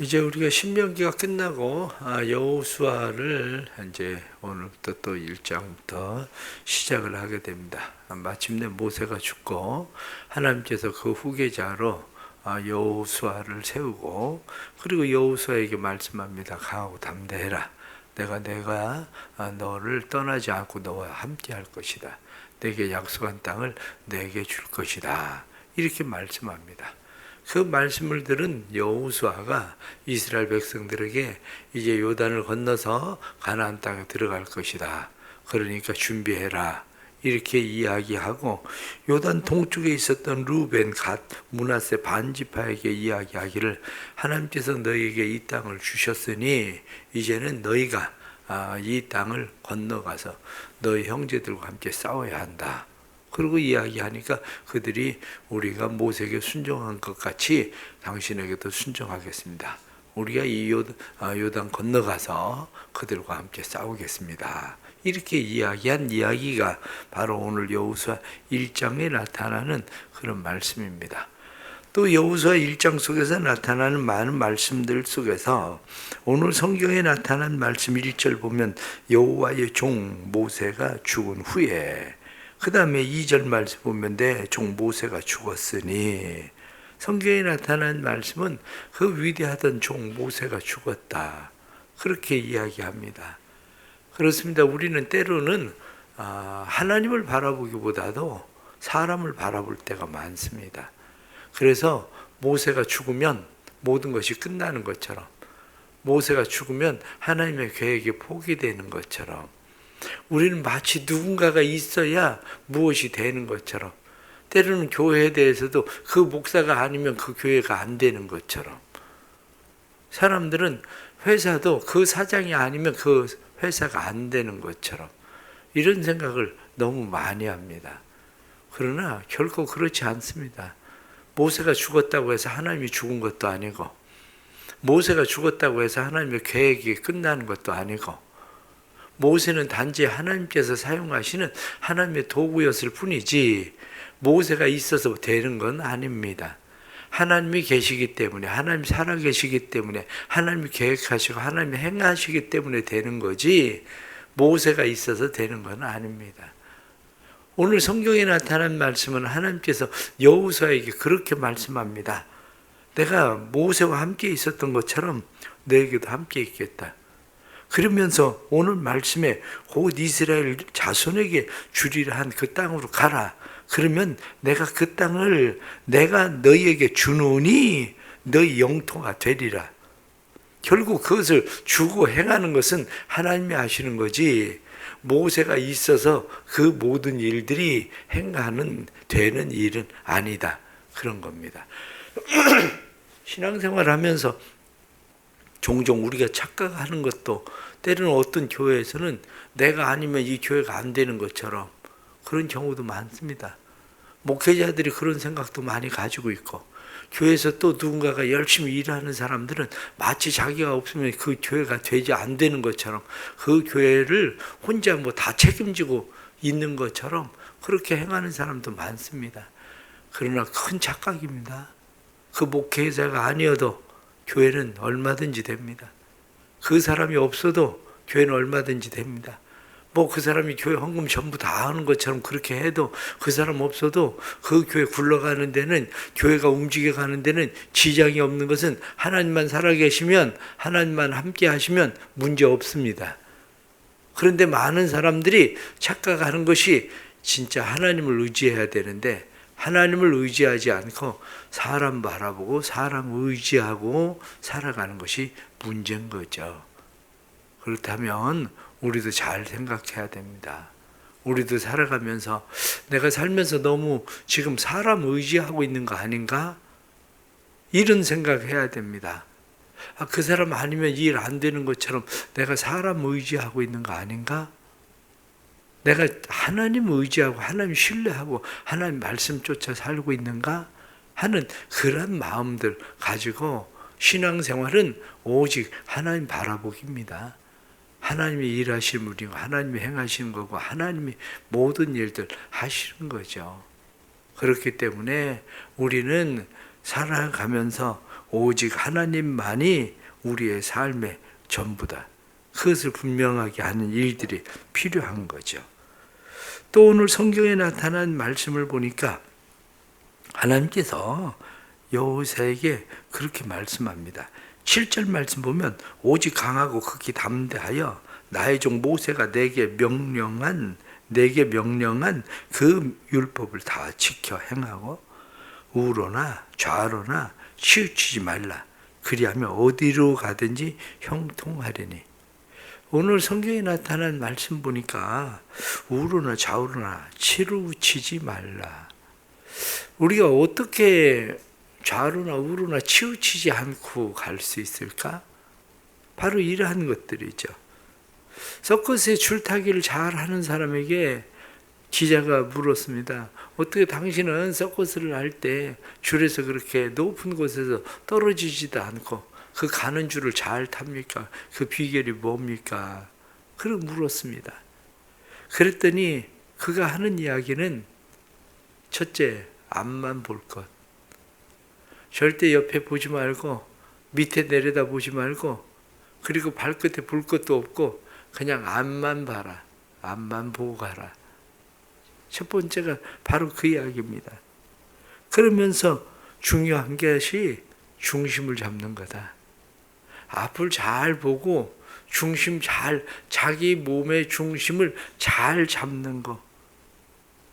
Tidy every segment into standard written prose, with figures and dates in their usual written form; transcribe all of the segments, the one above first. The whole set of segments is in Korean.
이제 우리가 신명기가 끝나고 여호수아를 이제 오늘부터 또 1장부터 시작을 하게 됩니다. 마침내 모세가 죽고 하나님께서 그 후계자로 여호수아를 세우고, 그리고 여호수아에게 말씀합니다. 강하고 담대해라. 내가 너를 떠나지 않고 너와 함께 할 것이다. 내게 약속한 땅을 내게 줄 것이다. 이렇게 말씀합니다. 그 말씀을 들은 여호수아가 이스라엘 백성들에게 이제 요단을 건너서 가나안 땅에 들어갈 것이다. 그러니까 준비해라. 이렇게 이야기하고, 요단 동쪽에 있었던 루벤, 갓, 므낫세 반지파에게 이야기하기를 하나님께서 너희에게 이 땅을 주셨으니 이제는 너희가 이 땅을 건너가서 너희 형제들과 함께 싸워야 한다. 그리고 이야기하니까 그들이 우리가 모세에게 순종한 것 같이 당신에게도 순종하겠습니다. 우리가 이 요단 건너가서 그들과 함께 싸우겠습니다. 이렇게 이야기한 이야기가 바로 오늘 여호수아 1장에 나타나는 그런 말씀입니다. 또 여호수아 1장 속에서 나타나는 많은 말씀들 속에서 오늘 성경에 나타난 말씀 1절 보면 여호와의 종 모세가 죽은 후에, 그 다음에 2절 말씀 보면 내 종 모세가 죽었으니, 성경에 나타난 말씀은 그 위대하던 종 모세가 죽었다. 그렇게 이야기합니다. 그렇습니다. 우리는 때로는 하나님을 바라보기보다도 사람을 바라볼 때가 많습니다. 그래서 모세가 죽으면 모든 것이 끝나는 것처럼, 모세가 죽으면 하나님의 계획이 포기되는 것처럼, 우리는 마치 누군가가 있어야 무엇이 되는 것처럼, 때로는 교회에 대해서도 그 목사가 아니면 그 교회가 안 되는 것처럼, 사람들은 회사도 그 사장이 아니면 그 회사가 안 되는 것처럼 이런 생각을 너무 많이 합니다. 그러나 결코 그렇지 않습니다. 모세가 죽었다고 해서 하나님이 죽은 것도 아니고, 모세가 죽었다고 해서 하나님의 계획이 끝나는 것도 아니고, 모세는 단지 하나님께서 사용하시는 하나님의 도구였을 뿐이지 모세가 있어서 되는 건 아닙니다. 하나님이 계시기 때문에, 하나님이 살아계시기 때문에, 하나님이 계획하시고 하나님이 행하시기 때문에 되는 거지 모세가 있어서 되는 건 아닙니다. 오늘 성경에 나타난 말씀은 하나님께서 여호수아에게 그렇게 말씀합니다. 내가 모세와 함께 있었던 것처럼 너에게도 함께 있겠다. 그러면서 오늘 말씀에 곧 이스라엘 자손에게 주리라 한 그 땅으로 가라. 그러면 내가 그 땅을 내가 너희에게 주노니 너희 영토가 되리라. 결국 그것을 주고 행하는 것은 하나님이 하시는 거지 모세가 있어서 그 모든 일들이 행하는 되는 일은 아니다. 그런 겁니다. 신앙생활 하면서 종종 우리가 착각하는 것도, 때로는 어떤 교회에서는 내가 아니면 이 교회가 안 되는 것처럼 그런 경우도 많습니다. 목회자들이 그런 생각도 많이 가지고 있고, 교회에서 또 누군가가 열심히 일하는 사람들은 마치 자기가 없으면 그 교회가 되지 안 되는 것처럼, 그 교회를 혼자 다 책임지고 있는 것처럼 그렇게 행하는 사람도 많습니다. 그러나 큰 착각입니다. 그 목회자가 아니어도 교회는 얼마든지 됩니다. 그 사람이 없어도 교회는 얼마든지 됩니다. 그 사람이 교회 헌금 전부 다 하는 것처럼 그렇게 해도 그 사람 없어도 그 교회 굴러가는 데는, 교회가 움직여가는 데는 지장이 없는 것은 하나님만 살아계시면, 하나님만 함께 하시면 문제 없습니다. 그런데 많은 사람들이 착각하는 것이 진짜 하나님을 의지해야 되는데 하나님을 의지하지 않고 사람 바라보고 사람 의지하고 살아가는 것이 문제인 거죠. 그렇다면 우리도 잘 생각해야 됩니다. 우리도 살아가면서 내가 살면서 너무 지금 사람 의지하고 있는 거 아닌가? 이런 생각해야 됩니다. 그 사람 아니면 일 안 되는 것처럼 내가 사람 의지하고 있는 거 아닌가? 내가 하나님 의지하고 하나님 신뢰하고 하나님 말씀 쫓아 살고 있는가 하는 그런 마음들 가지고 신앙생활은 오직 하나님 바라보기입니다. 하나님이 일하시는 분이고 하나님이 행하시는 거고 하나님이 모든 일들 하시는 거죠. 그렇기 때문에 우리는 살아가면서 오직 하나님만이 우리의 삶의 전부다. 그것을 분명하게 하는 일들이 필요한 거죠. 또 오늘 성경에 나타난 말씀을 보니까 하나님께서 여호수아에게 그렇게 말씀합니다. 7절 말씀 보면 오직 강하고 극히 담대하여 나의 종 모세가 내게 명령한 그 율법을 다 지켜 행하고 우로나 좌로나 치우치지 말라. 그리하면 어디로 가든지 형통하리니. 오늘 성경에 나타난 말씀 보니까 우로나 좌우로나 치우치지 말라. 우리가 어떻게 좌로나 우로나 치우치지 않고 갈 수 있을까? 바로 이러한 것들이죠. 서커스에 줄타기를 잘 하는 사람에게 기자가 물었습니다. 어떻게 당신은 서커스를 할 때 줄에서 그렇게 높은 곳에서 떨어지지도 않고 그 가는 줄을 잘 탑니까? 그 비결이 뭡니까? 그렇게 물었습니다. 그랬더니 그가 하는 이야기는 첫째, 앞만 볼 것. 절대 옆에 보지 말고 밑에 내려다 보지 말고 그리고 발끝에 볼 것도 없고 그냥 앞만 봐라. 앞만 보고 가라. 첫 번째가 바로 그 이야기입니다. 그러면서 중요한 것이 중심을 잡는 거다. 앞을 잘 보고 자기 몸의 중심을 잘 잡는 거.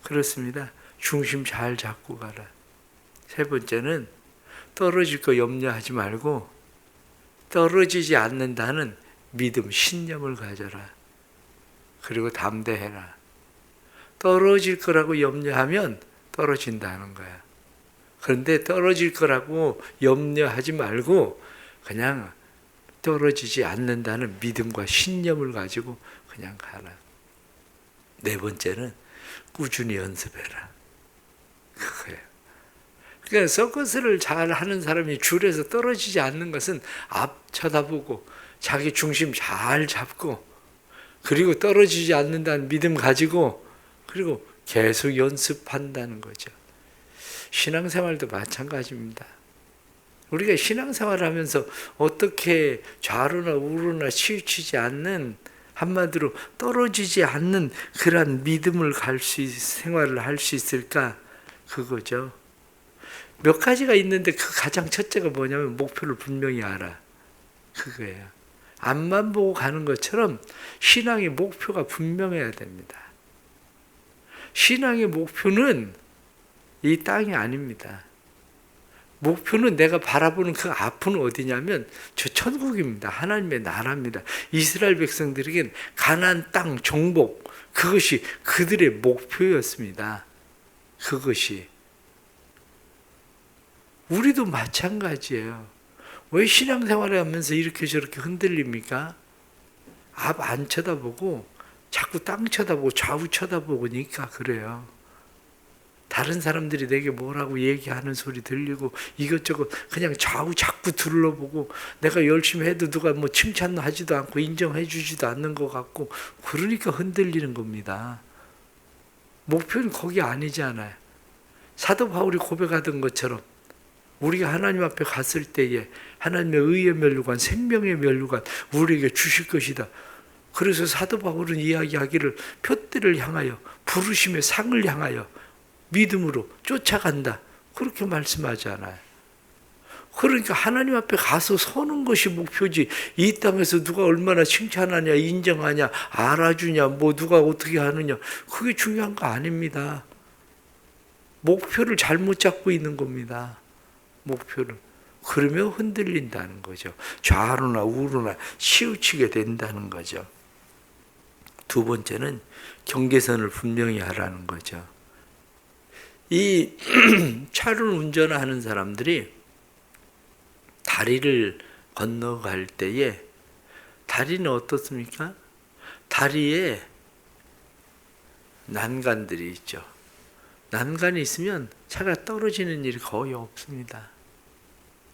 그렇습니다. 중심 잘 잡고 가라. 세 번째는 떨어질 거 염려하지 말고 떨어지지 않는다는 믿음, 신념을 가져라. 그리고 담대해라. 떨어질 거라고 염려하면 떨어진다는 거야. 그런데 떨어질 거라고 염려하지 말고 그냥 떨어지지 않는다는 믿음과 신념을 가지고 그냥 가라. 네 번째는 꾸준히 연습해라. 그거예요. 그러니까 서커스를 잘 하는 사람이 줄에서 떨어지지 않는 것은 앞 쳐다보고 자기 중심 잘 잡고 그리고 떨어지지 않는다는 믿음 가지고 그리고 계속 연습한다는 거죠. 신앙생활도 마찬가지입니다. 우리가 신앙생활을 하면서 어떻게 좌로나 우로나 치우치지 않는 한마디로 떨어지지 않는 그러한 믿음을 생활을 할 수 있을까? 그거죠. 몇 가지가 있는데 그 가장 첫째가 뭐냐면 목표를 분명히 알아. 그거예요. 앞만 보고 가는 것처럼 신앙의 목표가 분명해야 됩니다. 신앙의 목표는 이 땅이 아닙니다. 목표는 내가 바라보는 그 앞은 어디냐면 저 천국입니다. 하나님의 나라입니다. 이스라엘 백성들에겐 가나안 땅 정복, 그것이 그들의 목표였습니다. 그것이. 우리도 마찬가지예요. 왜 신앙생활을 하면서 이렇게 저렇게 흔들립니까? 앞 안 쳐다보고 자꾸 땅 쳐다보고 좌우 쳐다보니까 그래요. 다른 사람들이 내게 뭐라고 얘기하는 소리 들리고 이것저것 그냥 좌우 자꾸 둘러보고 내가 열심히 해도 누가 뭐 칭찬하지도 않고 인정해 주지도 않는 것 같고 그러니까 흔들리는 겁니다. 목표는 거기 아니잖아요. 사도 바울이 고백하던 것처럼 우리가 하나님 앞에 갔을 때에 하나님의 의의 면류관, 생명의 면류관 우리에게 주실 것이다. 그래서 사도 바울은 이야기하기를 표대를 향하여 부르심의 상을 향하여 믿음으로 쫓아간다. 그렇게 말씀하잖아요. 그러니까 하나님 앞에 가서 서는 것이 목표지 이 땅에서 누가 얼마나 칭찬하냐 인정하냐 알아주냐 뭐 누가 어떻게 하느냐 그게 중요한 거 아닙니다. 목표를 잘못 잡고 있는 겁니다. 목표를. 그러면 흔들린다는 거죠. 좌로나 우로나 치우치게 된다는 거죠. 두 번째는 경계선을 분명히 하라는 거죠. 이 차를 운전하는 사람들이 다리를 건너갈 때에 다리는 어떻습니까? 다리에 난간들이 있죠. 난간이 있으면 차가 떨어지는 일이 거의 없습니다.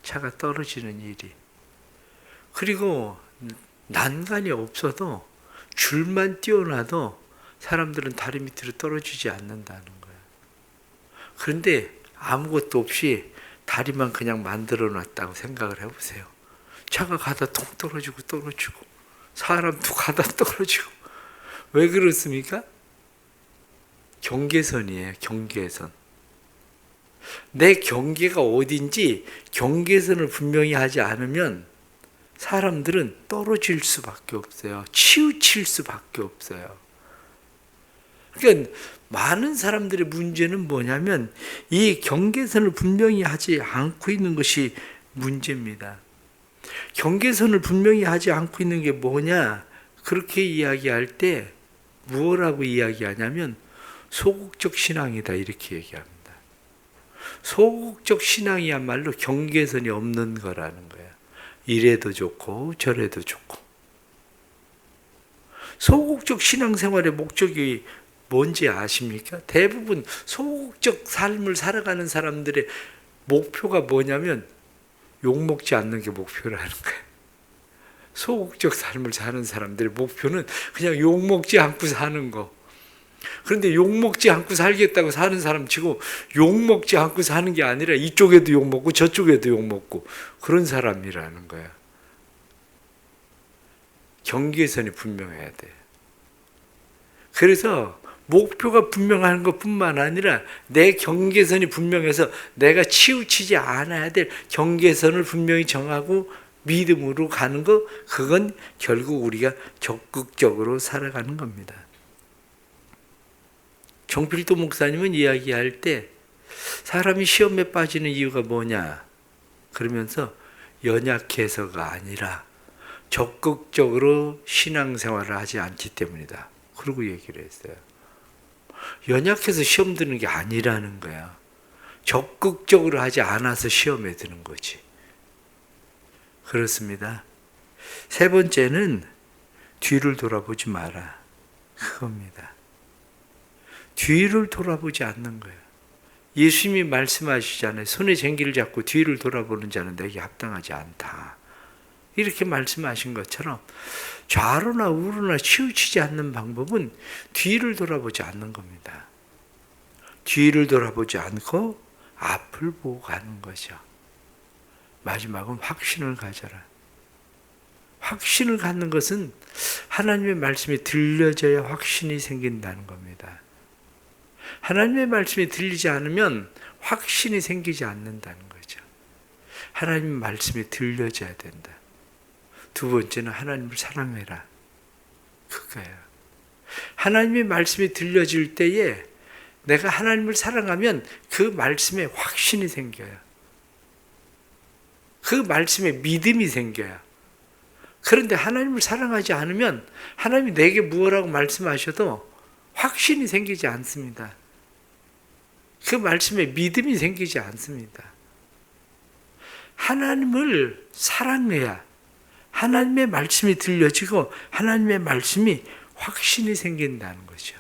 차가 떨어지는 일이. 그리고 난간이 없어도 줄만 띄워놔도 사람들은 다리 밑으로 떨어지지 않는다는 거예요. 그런데 아무것도 없이 다리만 그냥 만들어 놨다고 생각을 해보세요. 차가 가다 통 떨어지고 사람도 가다 떨어지고. 왜 그렇습니까? 경계선이에요. 경계선. 내 경계가 어딘지 경계선을 분명히 하지 않으면 사람들은 떨어질 수밖에 없어요. 치우칠 수밖에 없어요. 그러니까 많은 사람들의 문제는 뭐냐면 이 경계선을 분명히 하지 않고 있는 것이 문제입니다. 경계선을 분명히 하지 않고 있는 게 뭐냐? 그렇게 이야기할 때 무엇라고 이야기하냐면 소극적 신앙이다 이렇게 얘기합니다. 소극적 신앙이야말로 경계선이 없는 거라는 거예요. 이래도 좋고 저래도 좋고. 소극적 신앙생활의 목적이 뭔지 아십니까? 대부분 소극적 삶을 살아가는 사람들의 목표가 뭐냐면 욕먹지 않는 게 목표라는 거예요. 소극적 삶을 사는 사람들의 목표는 그냥 욕먹지 않고 사는 거. 그런데 욕먹지 않고 살겠다고 사는 사람 치고 욕먹지 않고 사는 게 아니라 이쪽에도 욕먹고 저쪽에도 욕먹고 그런 사람이라는 거야. 경계선이 분명해야 돼. 그래서 목표가 분명한 것뿐만 아니라 내 경계선이 분명해서 내가 치우치지 않아야 될 경계선을 분명히 정하고 믿음으로 가는 거, 그건 결국 우리가 적극적으로 살아가는 겁니다. 정필도 목사님은 이야기할 때 사람이 시험에 빠지는 이유가 뭐냐? 그러면서 연약해서가 아니라 적극적으로 신앙생활을 하지 않기 때문이다. 그러고 얘기를 했어요. 연약해서 시험 드는 게 아니라는 거야. 적극적으로 하지 않아서 시험에 드는 거지. 그렇습니다. 세 번째는 뒤를 돌아보지 마라. 그겁니다. 뒤를 돌아보지 않는 거예요. 예수님이 말씀하시잖아요. 손에 쟁기를 잡고 뒤를 돌아보는 자는 내게 합당하지 않다. 이렇게 말씀하신 것처럼 좌로나 우로나 치우치지 않는 방법은 뒤를 돌아보지 않는 겁니다. 뒤를 돌아보지 않고 앞을 보고 가는 거죠. 마지막은 확신을 가져라. 확신을 갖는 것은 하나님의 말씀이 들려져야 확신이 생긴다는 겁니다. 하나님의 말씀이 들리지 않으면 확신이 생기지 않는다는 거죠. 하나님의 말씀이 들려져야 된다. 두 번째는 하나님을 사랑해라. 그거예요. 하나님의 말씀이 들려질 때에 내가 하나님을 사랑하면 그 말씀에 확신이 생겨요. 그 말씀에 믿음이 생겨요. 그런데 하나님을 사랑하지 않으면 하나님이 내게 무엇라고 말씀하셔도 확신이 생기지 않습니다. 그 말씀에 믿음이 생기지 않습니다. 하나님을 사랑해야 하나님의 말씀이 들려지고 하나님의 말씀이 확신이 생긴다는 거죠.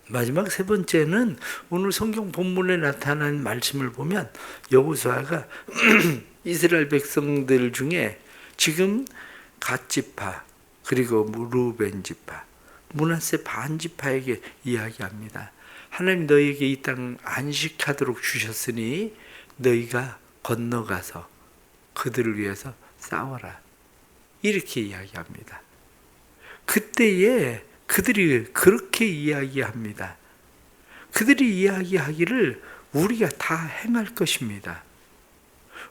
마지막 세 번째는 오늘 성경 본문에 나타난 말씀을 보면 여호수아가 이스라엘 백성들 중에 지금 갓지파 그리고 루벤 지파, 므낫세 반 지파에게 이야기합니다. 하나님 너희에게 이 땅 안식하도록 주셨으니 너희가 건너가서 그들을 위해서 싸워라. 이렇게 이야기합니다. 그때에 그들이 그렇게 이야기합니다. 그들이 이야기하기를 우리가 다 행할 것입니다.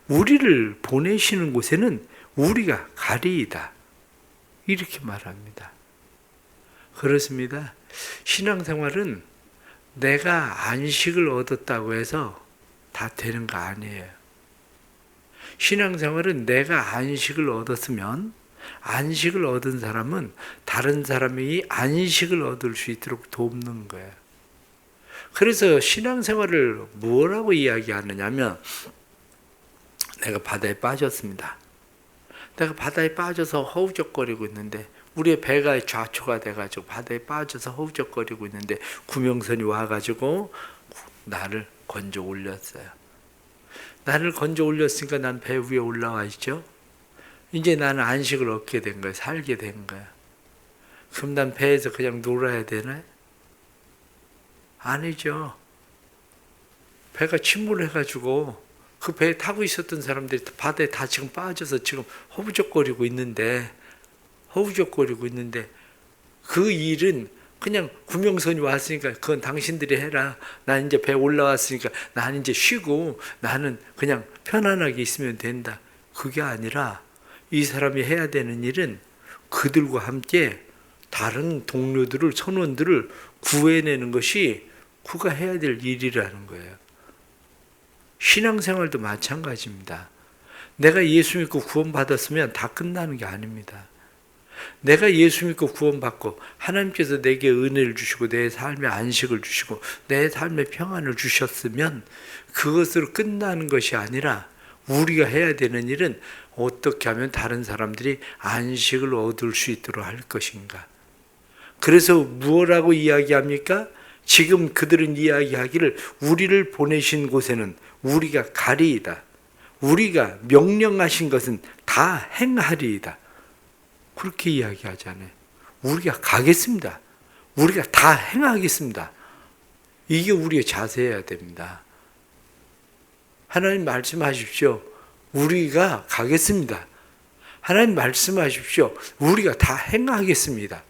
우리를 보내시는 곳에는 우리가 가리이다. 이렇게 말합니다. 그렇습니다. 신앙생활은 내가 안식을 얻었다고 해서 다 되는 거 아니에요. 신앙생활은 내가 안식을 얻었으면 안식을 얻은 사람은 다른 사람이 안식을 얻을 수 있도록 돕는 거예요. 그래서 신앙생활을 뭐라고 이야기하느냐면 내가 바다에 빠졌습니다. 내가 바다에 빠져서 허우적거리고 있는데 우리의 배가 좌초가 돼가지고 바다에 빠져서 허우적거리고 있는데 구명선이 와가지고 나를 건져 올렸어요. 나를 건져 올렸으니까 난 배 위에 올라와 있죠. 이제 나는 안식을 얻게 된 거야. 살게 된 거야. 그럼 난 배에서 그냥 놀아야 되나? 아니죠. 배가 침몰해가지고 그 배에 타고 있었던 사람들이 바다에 다 지금 빠져서 지금 허우적거리고 있는데 그 일은 그냥 구명선이 왔으니까 그건 당신들이 해라. 나 이제 배 올라왔으니까 나는 이제 쉬고 나는 그냥 편안하게 있으면 된다. 그게 아니라 이 사람이 해야 되는 일은 그들과 함께 다른 동료들을, 선원들을 구해내는 것이 그가 해야 될 일이라는 거예요. 신앙생활도 마찬가지입니다. 내가 예수 믿고 구원받았으면 다 끝나는 게 아닙니다. 내가 예수 믿고 구원받고 하나님께서 내게 은혜를 주시고 내 삶에 안식을 주시고 내 삶에 평안을 주셨으면 그것으로 끝나는 것이 아니라 우리가 해야 되는 일은 어떻게 하면 다른 사람들이 안식을 얻을 수 있도록 할 것인가. 그래서 무엇라고 이야기합니까? 지금 그들은 이야기하기를 우리를 보내신 곳에는 우리가 가리이다. 우리가 명령하신 것은 다 행하리이다. 그렇게 이야기하잖아요. 우리가 가겠습니다. 우리가 다 행하겠습니다. 이게 우리의 자세여야 됩니다. 하나님 말씀하십시오. 우리가 가겠습니다. 하나님 말씀하십시오. 우리가 다 행하겠습니다.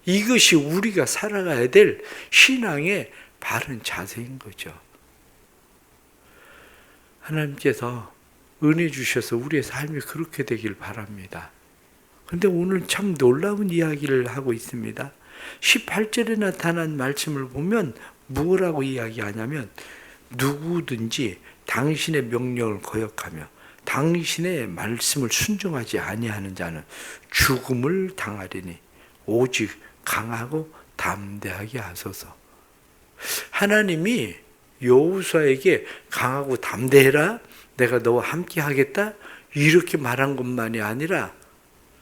이것이 우리가 살아가야 될 신앙의 바른 자세인 거죠. 하나님께서 은혜 주셔서 우리의 삶이 그렇게 되길 바랍니다. 그런데 오늘 참 놀라운 이야기를 하고 있습니다. 18절에 나타난 말씀을 보면 뭐라고 이야기하냐면 누구든지 당신의 명령을 거역하며 당신의 말씀을 순종하지 아니하는 자는 죽음을 당하리니 오직 강하고 담대하게 하소서. 하나님이 여호수아에게 강하고 담대해라, 내가 너와 함께 하겠다, 이렇게 말한 것만이 아니라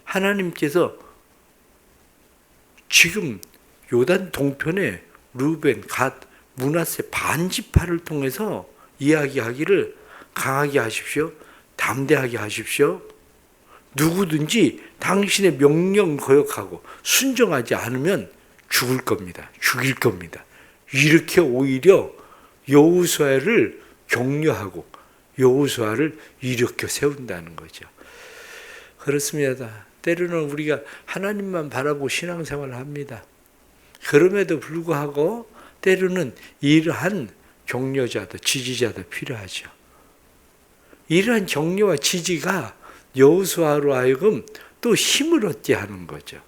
하나님께서 지금 요단 동편에 루벤, 갓, 므낫세 반지파를 통해서 이야기하기를 강하게 하십시오, 담대하게 하십시오. 누구든지 당신의 명령 거역하고 순종하지 않으면 죽을 겁니다. 죽일 겁니다. 이렇게 오히려 여호수아를 격려하고 여호수아를 일으켜 세운다는 거죠. 그렇습니다. 때로는 우리가 하나님만 바라보고 신앙생활을 합니다. 그럼에도 불구하고 때로는 이러한 격려자도 지지자도 필요하죠. 이러한 격려와 지지가 여호수아로 하여금 또 힘을 얻게 하는 거죠.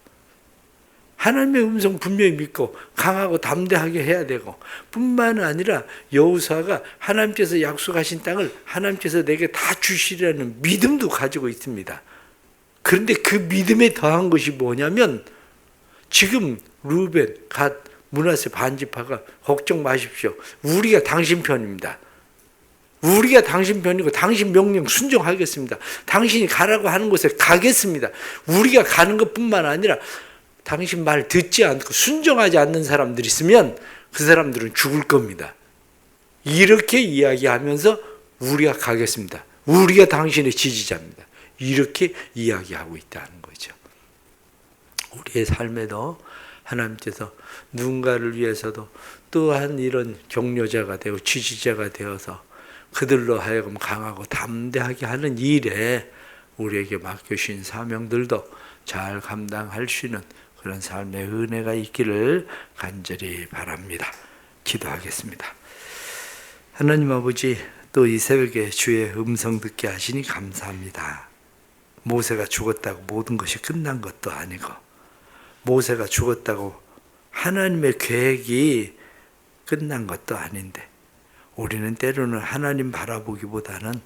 하나님의 음성 분명히 믿고 강하고 담대하게 해야 되고, 뿐만 아니라 여호수아가 하나님께서 약속하신 땅을 하나님께서 내게 다 주시리라는 믿음도 가지고 있습니다. 그런데 그 믿음에 더한 것이 뭐냐면 지금 루벤, 갓, 므낫세 반지파가 걱정 마십시오. 우리가 당신 편입니다. 우리가 당신 편이고 당신 명령 순종하겠습니다. 당신이 가라고 하는 곳에 가겠습니다. 우리가 가는 것뿐만 아니라 당신 말 듣지 않고 순종하지 않는 사람들이 있으면 그 사람들은 죽을 겁니다. 이렇게 이야기하면서 우리가 가겠습니다. 우리가 당신의 지지자입니다. 이렇게 이야기하고 있다는 거죠. 우리의 삶에도 하나님께서 누군가를 위해서도 또한 이런 격려자가 되고 지지자가 되어서 그들로 하여금 강하고 담대하게 하는 일에 우리에게 맡겨주신 사명들도 잘 감당할 수 있는 그런 삶의 은혜가 있기를 간절히 바랍니다. 기도하겠습니다. 하나님 아버지, 또 이 새벽에 주의 음성 듣게 하시니 감사합니다. 모세가 죽었다고 모든 것이 끝난 것도 아니고, 모세가 죽었다고 하나님의 계획이 끝난 것도 아닌데, 우리는 때로는 하나님 바라보기보다는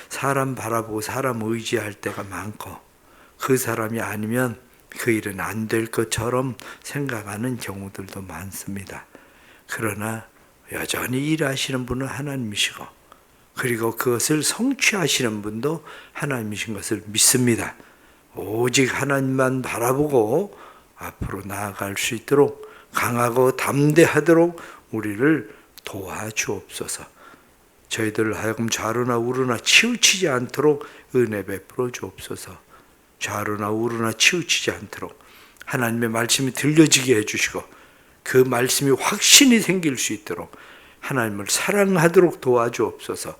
사람 바라보고 사람 의지할 때가 많고, 그 사람이 아니면 그 일은 안 될 것처럼 생각하는 경우들도 많습니다. 그러나 여전히 일하시는 분은 하나님이시고, 그리고 그것을 성취하시는 분도 하나님이신 것을 믿습니다. 오직 하나님만 바라보고 앞으로 나아갈 수 있도록 강하고 담대하도록 우리를 도와주옵소서. 저희들 하여금 좌로나 우로나 치우치지 않도록 은혜 베풀어 주옵소서. 좌로나 우로나 치우치지 않도록 하나님의 말씀이 들려지게 해주시고 그 말씀이 확신이 생길 수 있도록 하나님을 사랑하도록 도와주옵소서.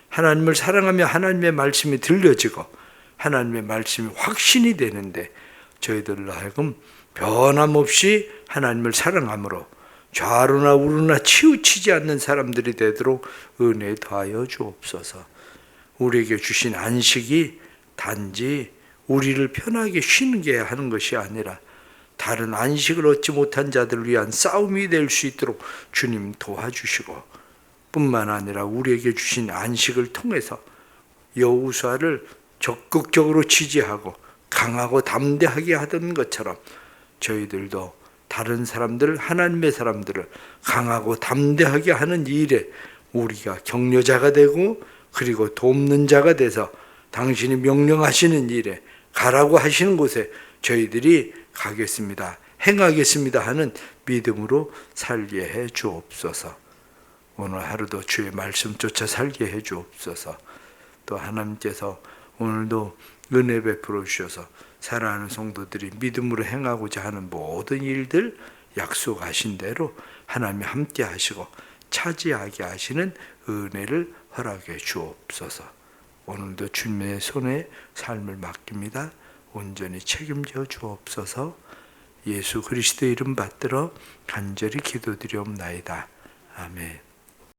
하나님을 사랑하며 하나님의 말씀이 들려지고 하나님의 말씀이 확신이 되는데 저희들로 하여금 변함없이 하나님을 사랑함으로 좌로나 우로나 치우치지 않는 사람들이 되도록 은혜 더하여 주옵소서. 우리에게 주신 안식이 단지 우리를 편하게 쉬는 게 하는 것이 아니라 다른 안식을 얻지 못한 자들을 위한 싸움이 될 수 있도록 주님 도와주시고, 뿐만 아니라 우리에게 주신 안식을 통해서 여호수아를 적극적으로 지지하고 강하고 담대하게 하던 것처럼 저희들도 다른 사람들, 하나님의 사람들을 강하고 담대하게 하는 일에 우리가 격려자가 되고, 그리고 돕는 자가 돼서 당신이 명령하시는 일에, 가라고 하시는 곳에 저희들이 가겠습니다, 행하겠습니다 하는 믿음으로 살게 해 주옵소서. 오늘 하루도 주의 말씀 쫓아 살게 해 주옵소서. 또 하나님께서 오늘도 은혜 베풀어 주셔서 사랑하는 성도들이 믿음으로 행하고자 하는 모든 일들 약속하신 대로 하나님이 함께 하시고 차지하게 하시는 은혜를 허락해 주옵소서. 오늘도 주님의 손에 삶을 맡깁니다. 온전히 책임져 주옵소서. 예수 그리스도의 이름 받들어 간절히 기도드리옵나이다. 아멘.